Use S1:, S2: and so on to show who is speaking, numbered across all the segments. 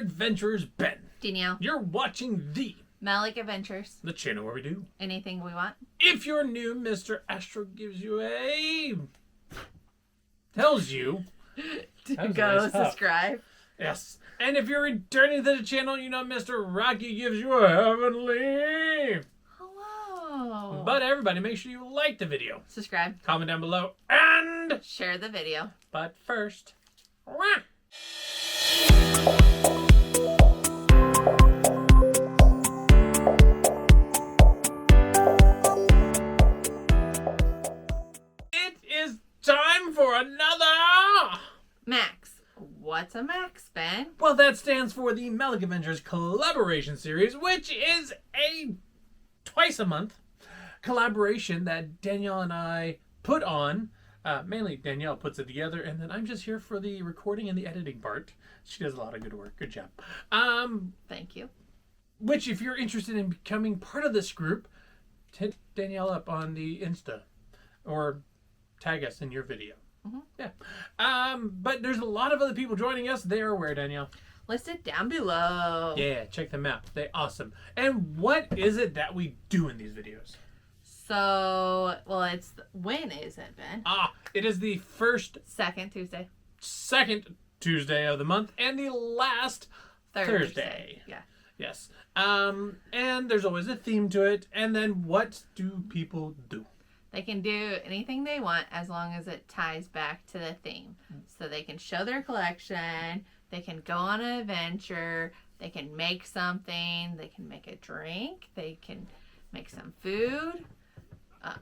S1: Adventures, Ben.
S2: Danielle.
S1: You're watching the
S2: Melick Adventures.
S1: The channel where we do
S2: anything we want.
S1: If you're new, Mr. Astro gives you tells you
S2: to go subscribe.
S1: Yes. And if you're returning to the channel, you know Mr. Rocky gives you a heavenly.
S2: Hello.
S1: But everybody, make sure you like the video.
S2: Subscribe.
S1: Comment down below. And
S2: share the video.
S1: But first. It is time for another
S2: Max. What's a Max, Ben?
S1: Well, that stands for the Melick Adventures collaboration series, which is a twice a month collaboration that Danielle and I put on. Mainly Danielle puts it together, and then I'm just here for the recording and the editing part. She does a lot of good work. Good job.
S2: Thank you.
S1: Which, if you're interested in becoming part of this group, hit Danielle up on the Insta or tag us in your video.
S2: Mm-hmm.
S1: Yeah. But there's a lot of other people joining us. They are where, Danielle?
S2: Listed down below.
S1: Yeah, check them out. They're awesome. And what is it that we do in these videos?
S2: So, well, when is it, Ben?
S1: It is the
S2: second
S1: Tuesday of the month and the last Thursday.
S2: Yeah.
S1: Yes. And there's always a theme to it. And then what do people do?
S2: They can do anything they want as long as it ties back to the theme. So they can show their collection, they can go on an adventure, they can make something, they can make a drink, they can make some food,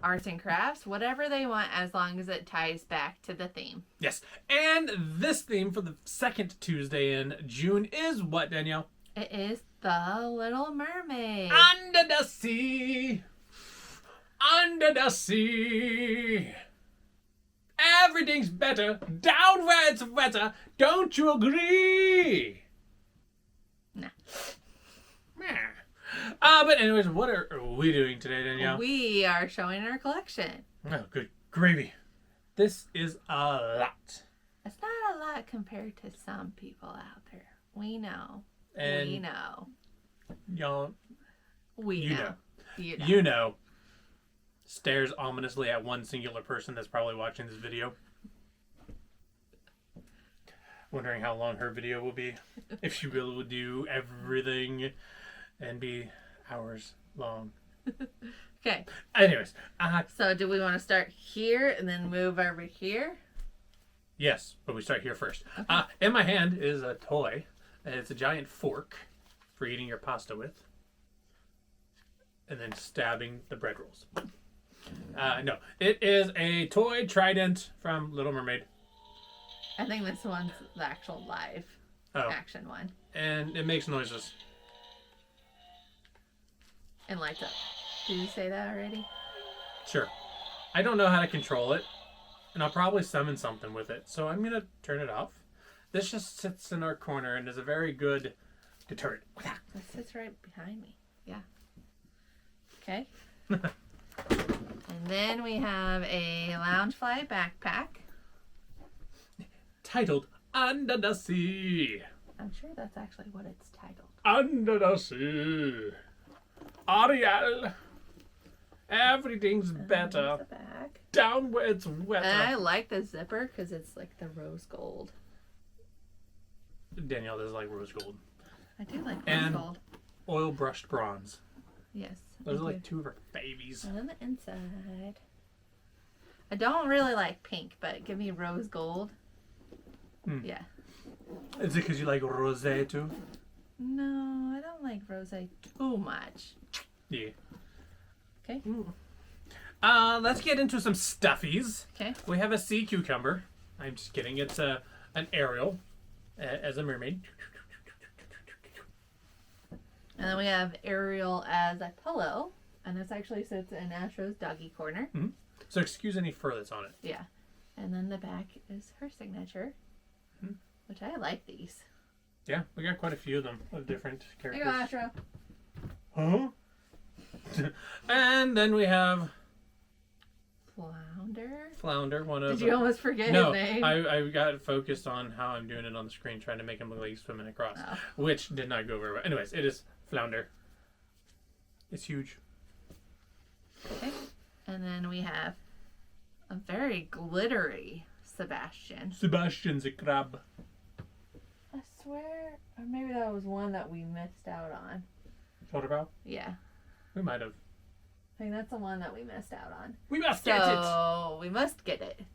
S2: arts and crafts, whatever they want as long as it ties back to the theme.
S1: Yes. And this theme for the second Tuesday in June is what, Danielle?
S2: It is the Little Mermaid.
S1: Under the sea. Under the sea. Everything's better down where it's wetter. Don't you agree?
S2: Nah.
S1: But anyways, what are we doing today, Danielle?
S2: We are showing our collection.
S1: Oh, good gravy. This is a lot.
S2: It's not a lot compared to some people out there. We know.
S1: And
S2: we know.
S1: Y'all.
S2: We know.
S1: You know. Stares ominously at one singular person that's probably watching this video. Wondering how long her video will be. If she really will do everything and be hours long.
S2: Okay.
S1: Anyways.
S2: So do we want to start here and then move over here?
S1: Yes, but we start here first.
S2: Okay.
S1: In my hand is a toy. It's a giant fork for eating your pasta with. And then stabbing the bread rolls. No, it is a toy trident from Little Mermaid.
S2: I think this one's the actual live action one.
S1: And it makes noises.
S2: And lights up. Did you say that already?
S1: Sure. I don't know how to control it. And I'll probably summon something with it. So I'm going to turn it off. This just sits in our corner and is a very good deterrent.
S2: It sits right behind me. Yeah. Okay. And then we have a Loungefly backpack.
S1: Titled Under the Sea.
S2: I'm sure that's actually what it's titled.
S1: Under the sea. Ariel. Everything's better.
S2: The back.
S1: Down where it's wetter.
S2: And I like the zipper because it's like the rose gold.
S1: Danielle does like rose gold.
S2: I do like rose gold.
S1: Oil brushed bronze.
S2: Yes.
S1: Those are like two of our babies.
S2: And on the inside. I don't really like pink, but give me rose gold. Yeah.
S1: Is it because you like rosé too?
S2: No, I don't like rosé too much.
S1: Yeah.
S2: Okay.
S1: Let's get into some stuffies.
S2: Okay.
S1: We have a sea cucumber. I'm just kidding. It's an Ariel as a mermaid.
S2: And then we have Ariel as a pillow. And this actually sits in Astro's doggy corner.
S1: Mm-hmm. So excuse any fur that's on it.
S2: Yeah. And then the back is her signature. Mm-hmm. Which I like these.
S1: Yeah, we got quite a few of them of different characters.
S2: Here you go, Astro.
S1: Huh? And then we have Flounder, one of
S2: Did you almost forget his name?
S1: I got focused on how I'm doing it on the screen, trying to make him look like he's swimming across, which did not go very well. Anyways, it is Flounder. It's huge.
S2: Okay. And then we have a very glittery Sebastian.
S1: Sebastian's a crab.
S2: I swear, or maybe that was one that we missed out on.
S1: Shoulder bow?
S2: Yeah.
S1: We might have.
S2: I think that's the one that we missed out on.
S1: We must get it!
S2: So, we must get it.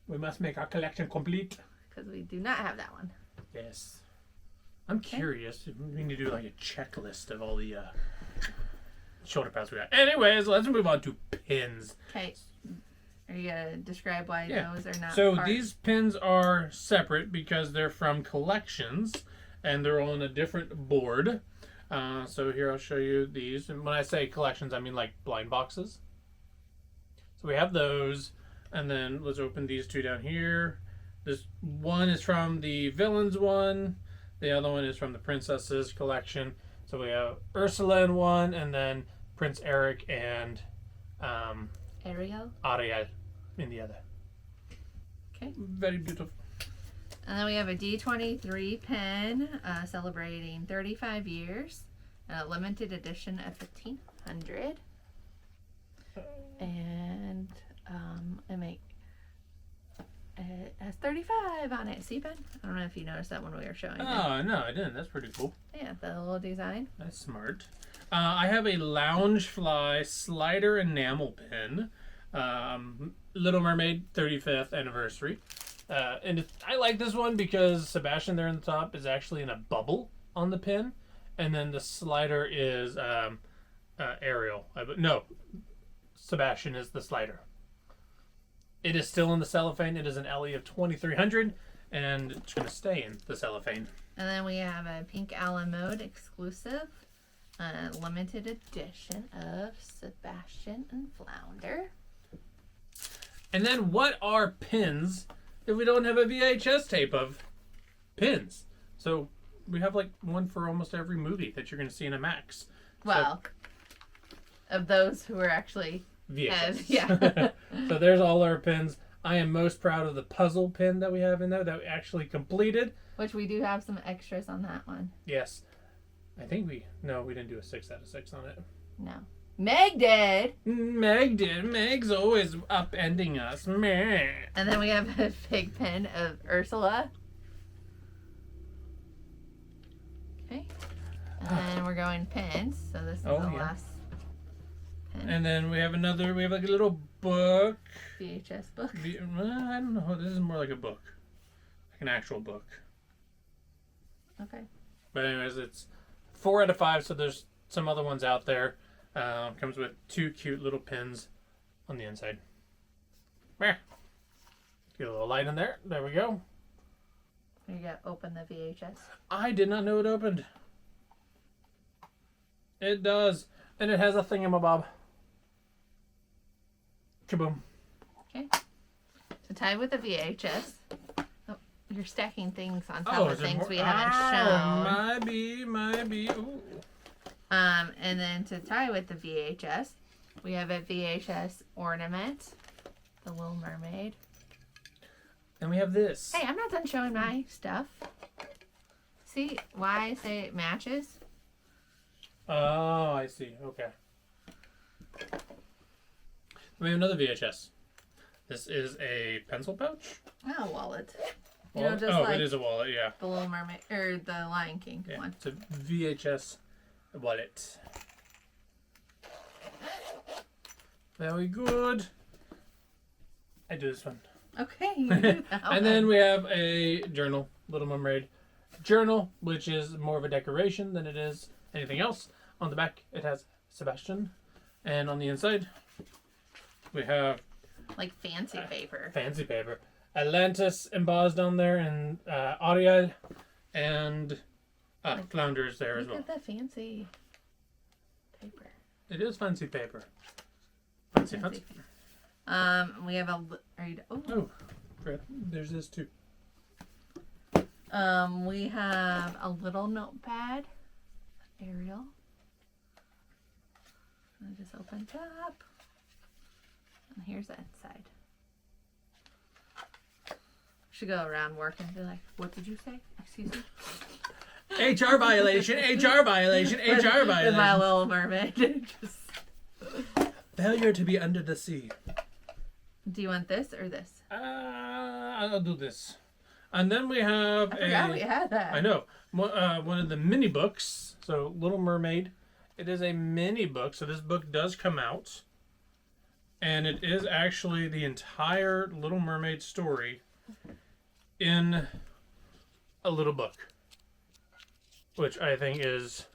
S1: We must make our collection complete.
S2: Because we do not have that one.
S1: Yes. I'm curious. We need to do like a checklist of all the shoulder pads we got. Anyways, let's move on to pins.
S2: Okay. Are you going to describe why those are not
S1: So
S2: part?
S1: these pins are separate because they're from collections and they're on a different board. So here I'll show you these. And when I say collections, I mean like blind boxes. So we have those. And then let's open these two down here. This one is from the villains one. The other one is from the princesses collection. So we have Ursula in one, and then Prince Eric and
S2: Ariel
S1: in the other.
S2: Okay.
S1: Very beautiful.
S2: And then we have a D23 pin celebrating 35 years. A limited edition of 1500. And it has 35 on it. See, Ben? I don't know if you noticed that when we were showing it.
S1: Oh, no, I didn't. That's pretty cool.
S2: Yeah, the little design.
S1: That's smart. I have a Loungefly slider enamel pin. Little Mermaid 35th anniversary. And I like this one because Sebastian there in the top is actually in a bubble on the pin. And then the slider is Ariel. No, Sebastian is the slider. It is still in the cellophane. It is an LE of 2300, and it's going to stay in the cellophane.
S2: And then we have a Pink Allen Mode exclusive, limited edition of Sebastian and Flounder.
S1: And then what are pins if we don't have a VHS tape of pins? So we have like one for almost every movie that you're going to see in a Max.
S2: Well, of those who are actually...
S1: VHS.
S2: Yeah.
S1: So there's all our pins. I am most proud of the puzzle pin that we have in there that we actually completed.
S2: Which we do have some extras on that one.
S1: Yes. I think we didn't do a 6 out of 6 on it.
S2: No. Meg did.
S1: Meg did. Meg's always upending us. Meh.
S2: And then we have a big pin of Ursula. Okay. And then we're going pins. So this is the last pin.
S1: And then we have like a little book.
S2: VHS book.
S1: I don't know. This is more like a book. Like an actual book.
S2: Okay.
S1: But anyways, it's 4 out of 5, so there's some other ones out there. Comes with 2 cute little pins on the inside. Get a little light in there. There we go.
S2: You got to open the VHS.
S1: I did not know it opened. It does. And it has a thingamabob. Kaboom.
S2: Okay. To tie with the VHS. Oh, you're stacking things on top of things we haven't shown.
S1: Might be. Ooh.
S2: And then to tie with the VHS, we have a VHS ornament, the Little Mermaid.
S1: And we have this.
S2: Hey, I'm not done showing my stuff. See why I say it matches?
S1: Oh, I see. Okay. We have another VHS. This is a pencil pouch.
S2: Oh, wallet.
S1: Wallet? It is a wallet, yeah.
S2: The Little Mermaid, or the Lion King one.
S1: It's a VHS wallet. Very good. I do this one.
S2: Okay, you do that
S1: And then we have a journal, Little Mermaid journal, which is more of a decoration than it is anything else. On the back, it has Sebastian. And on the inside, we have...
S2: like fancy paper.
S1: Fancy paper. Atlantis embossed on there, and Ariel, and Flounder is there as well.
S2: Look at the fancy paper.
S1: It is fancy paper. Fancy.
S2: We have a...
S1: Oh, there's this too.
S2: We have a little notepad. Ariel. I just opened up. Here's the inside. Should go around work and be like, what did you say? Excuse me?
S1: HR violation, HR violation, HR
S2: With
S1: violation.
S2: my Little Mermaid. Just...
S1: Failure to be under the sea.
S2: Do you want this or this?
S1: I'll do this. And then we have
S2: I forgot we had that.
S1: I know. One of the mini books. So, Little Mermaid. It is a mini book. So, this book does come out. And it is actually the entire Little Mermaid story in a little book. Which I think is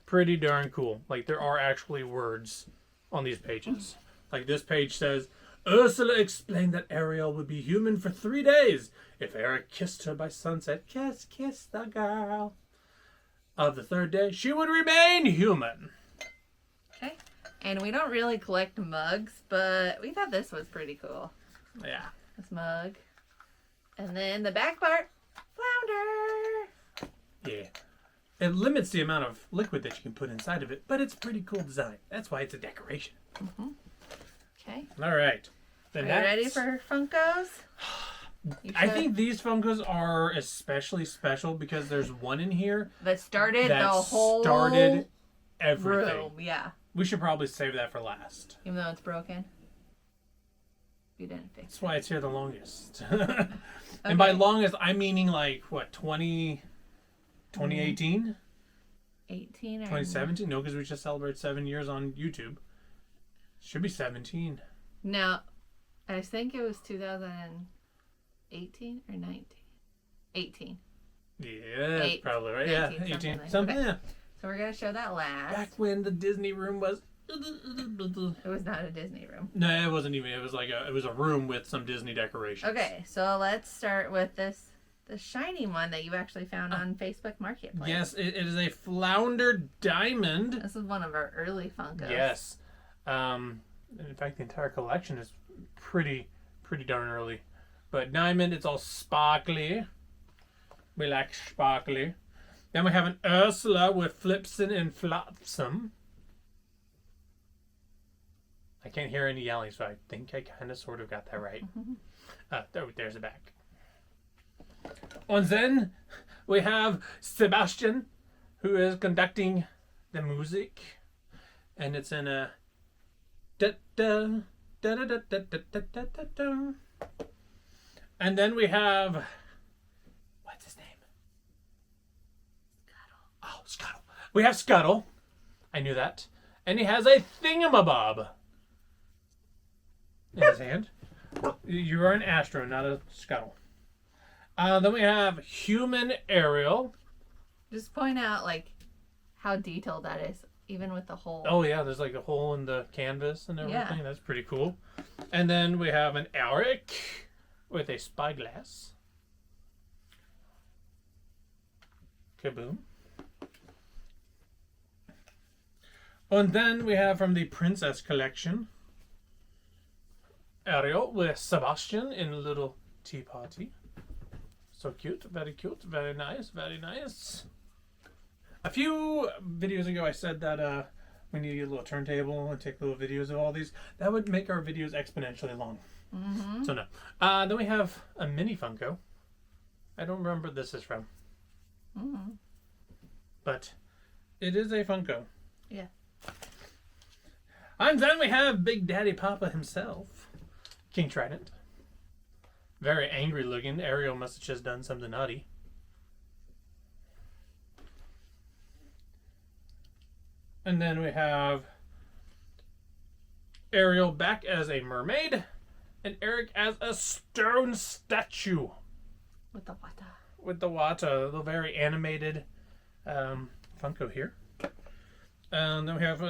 S1: pretty darn cool. Like, there are actually words on these pages. Like, this page says, Ursula explained that Ariel would be human for 3 days. If Eric kissed her by sunset, kiss, kiss the girl. Of the third day, she would remain human.
S2: Okay. And we don't really collect mugs, but we thought this was pretty cool.
S1: Yeah.
S2: This mug. And then the back part, flounder.
S1: Yeah. It limits the amount of liquid that you can put inside of it, but it's a pretty cool design. That's why it's a decoration.
S2: Mm-hmm. Okay.
S1: All right.
S2: Are you ready for Funkos?
S1: I think these Funkos are especially special because there's one in here
S2: that started
S1: that
S2: the whole
S1: started everything.
S2: room. Yeah.
S1: We should probably save that for last.
S2: Even though it's broken. You didn't fix it.
S1: That's why it's here the longest. And by longest, I'm meaning like, what, 2018?
S2: 18 or
S1: 2017? No, because we just celebrated 7 years on YouTube. Should be 17.
S2: No, I think it was 2018 or 19. 18.
S1: Yeah, that's probably right.
S2: 19,
S1: Yeah, 18.
S2: something like
S1: Something,
S2: okay.
S1: yeah.
S2: So we're going to show that last.
S1: Back when the Disney room was...
S2: It was not a Disney room.
S1: No, it wasn't even. It was like it was a room with some Disney decorations.
S2: Okay, so let's start with the shiny one that you actually found on Facebook Marketplace.
S1: Yes, it is a flounder diamond.
S2: This is one of our early Funkos.
S1: Yes. In fact, the entire collection is pretty darn early. But diamond, it's all sparkly. We like sparkly. Then we have an Ursula with Flipson and Flopsum. I can't hear any yelling, so I think I kind of sort of got that right. There's the back. And then we have Sebastian, who is conducting the music. And it's in a... And then we have... What's his name? Scuttle. Oh, Scuttle. We have Scuttle. I knew that. And he has a thingamabob in his hand. You are an Astro, not a Scuttle. Then we have Human Ariel.
S2: Just point out, like, how detailed that is, even with the hole.
S1: Oh, yeah, there's like a hole in the canvas and everything.
S2: Yeah.
S1: That's pretty cool. And then we have an Eric with a spyglass. Kaboom. And then we have from the Princess Collection, Ariel with Sebastian in a little tea party. So cute, very nice, very nice. A few videos ago I said that we need to get a little turntable and take little videos of all these. That would make our videos exponentially long.
S2: Mm-hmm.
S1: So no. Then we have a mini Funko. I don't remember what this is from.
S2: Mm-hmm.
S1: But it is a Funko.
S2: Yeah.
S1: And then we have Big Daddy Papa himself. King Trident. Very angry looking. Ariel must have just done something naughty. And then we have Ariel back as a mermaid. And Eric as a stone statue.
S2: With the water.
S1: With the water. The very animated Funko here. And then we have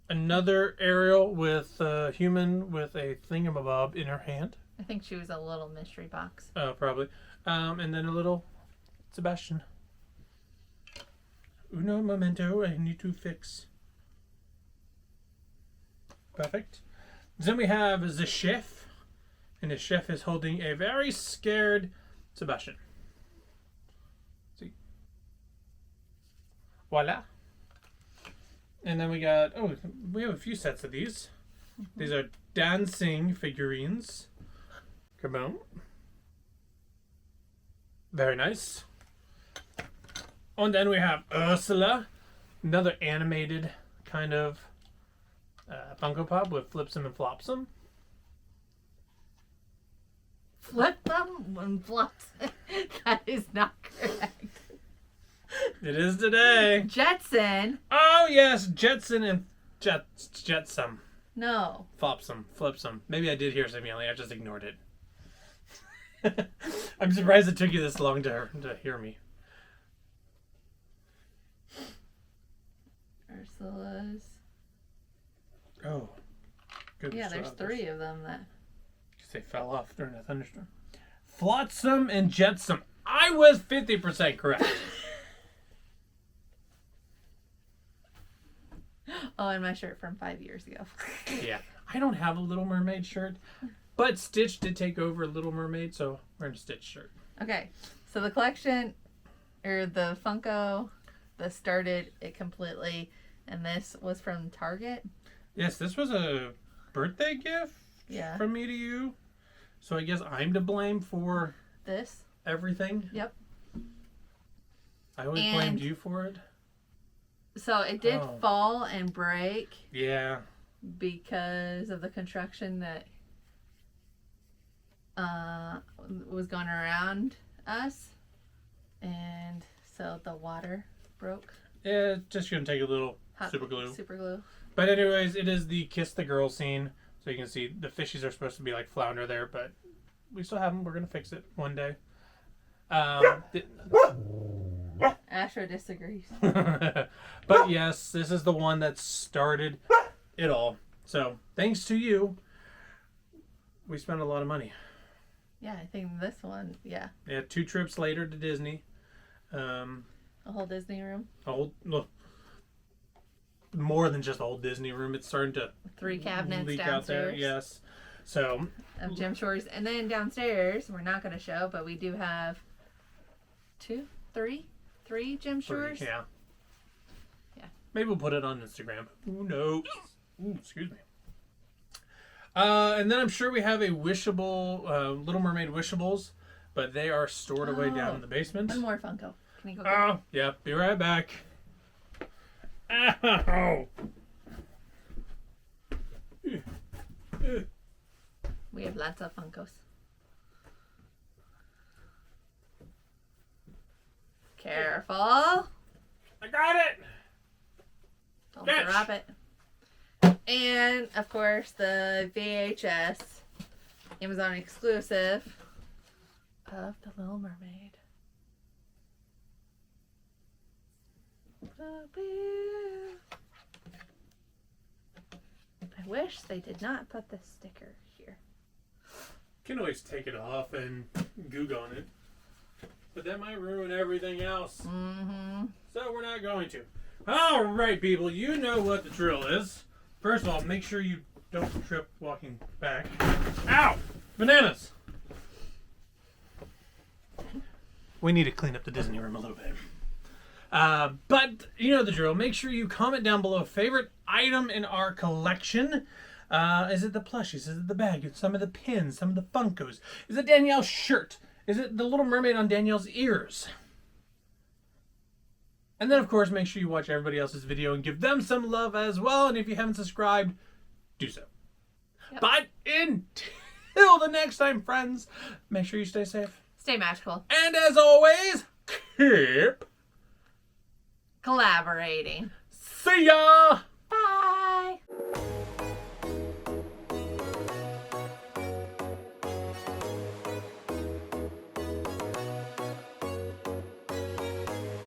S1: another Ariel with a human with a thingamabob in her hand.
S2: I think she was a little mystery box.
S1: Oh, probably. And then a little Sebastian. Uno momento, I need to fix. Perfect. Then we have the chef. And the chef is holding a very scared Sebastian. See? Voila. And then we have a few sets of these. These are dancing figurines. Come on. Very nice. And then we have Ursula, another animated kind of Funko Pop with flips them and flops them.
S2: Flip them and flops. That is not correct.
S1: It is today.
S2: Jetson.
S1: Oh yes, Jetson and Jetsam.
S2: No.
S1: Flopsum, flipsum. Maybe I did hear something, I just ignored it. I'm surprised it took you this long to hear me.
S2: Ursula's.
S1: Oh. Good
S2: Yeah, there's
S1: job.
S2: 3 of them that.
S1: Because they fell off during a thunderstorm. Flotsam and Jetsam. I was 50% correct.
S2: Oh, and my shirt from 5 years ago.
S1: Yeah. I don't have a Little Mermaid shirt, but Stitch did take over Little Mermaid, so we're in a Stitch shirt.
S2: Okay, so the collection, or the Funko that started it completely, and this was from Target.
S1: Yes, this was a birthday gift from me to you. So I guess I'm to blame for
S2: this.
S1: everything.
S2: Yep.
S1: I always blamed you for it.
S2: So it did fall and break.
S1: Yeah.
S2: Because of the construction that was going around us. And so the water broke.
S1: Yeah, it's just going to take a little super glue. But anyways, it is the Kiss the Girl scene. So you can see the fishies are supposed to be like flounder there, but we still have them. We're going to fix it one day.
S2: Astro disagrees.
S1: But yes, this is the one that started it all. So thanks to you, we spent a lot of money.
S2: Yeah, I think this one, yeah.
S1: 2 trips later to Disney.
S2: A whole Disney room.
S1: More than just a whole Disney room. It's starting to
S2: 3 cabinets
S1: leak
S2: downstairs.
S1: out there. Yes. So
S2: of gem shores. And then downstairs, we're not going to show, but we do have 3 gem shores.
S1: Yeah.
S2: Yeah.
S1: Maybe we'll put it on Instagram. Who knows? Ooh, excuse me. And then I'm sure we have a wishable, Little Mermaid wishables, but they are stored away down in the basement.
S2: One more Funko. Can you go?
S1: Oh, yeah. Be right back. Ow.
S2: We have lots of Funkos. Careful.
S1: I got it.
S2: Don't
S1: Catch.
S2: drop it. And, of course, the VHS Amazon exclusive of The Little Mermaid. I wish they did not put the sticker here.
S1: You can always take it off and goog on it. But that might ruin everything else.
S2: Mm-hmm.
S1: So we're not going to. All right, people. You know what the drill is. First of all, make sure you don't trip walking back. Ow! Bananas! We need to clean up the Disney room a little bit. But you know the drill. Make sure you comment down below favorite item in our collection. Is it the plushies? Is it the bag? Is it some of the pins? Some of the Funkos? Is it Danielle's shirt? Is it the Little Mermaid on Danielle's ears? And then, of course, make sure you watch everybody else's video and give them some love as well. And if you haven't subscribed, do so. Yep. But until the next time, friends, make sure you stay safe.
S2: Stay magical.
S1: And as always, keep
S2: collaborating.
S1: See ya!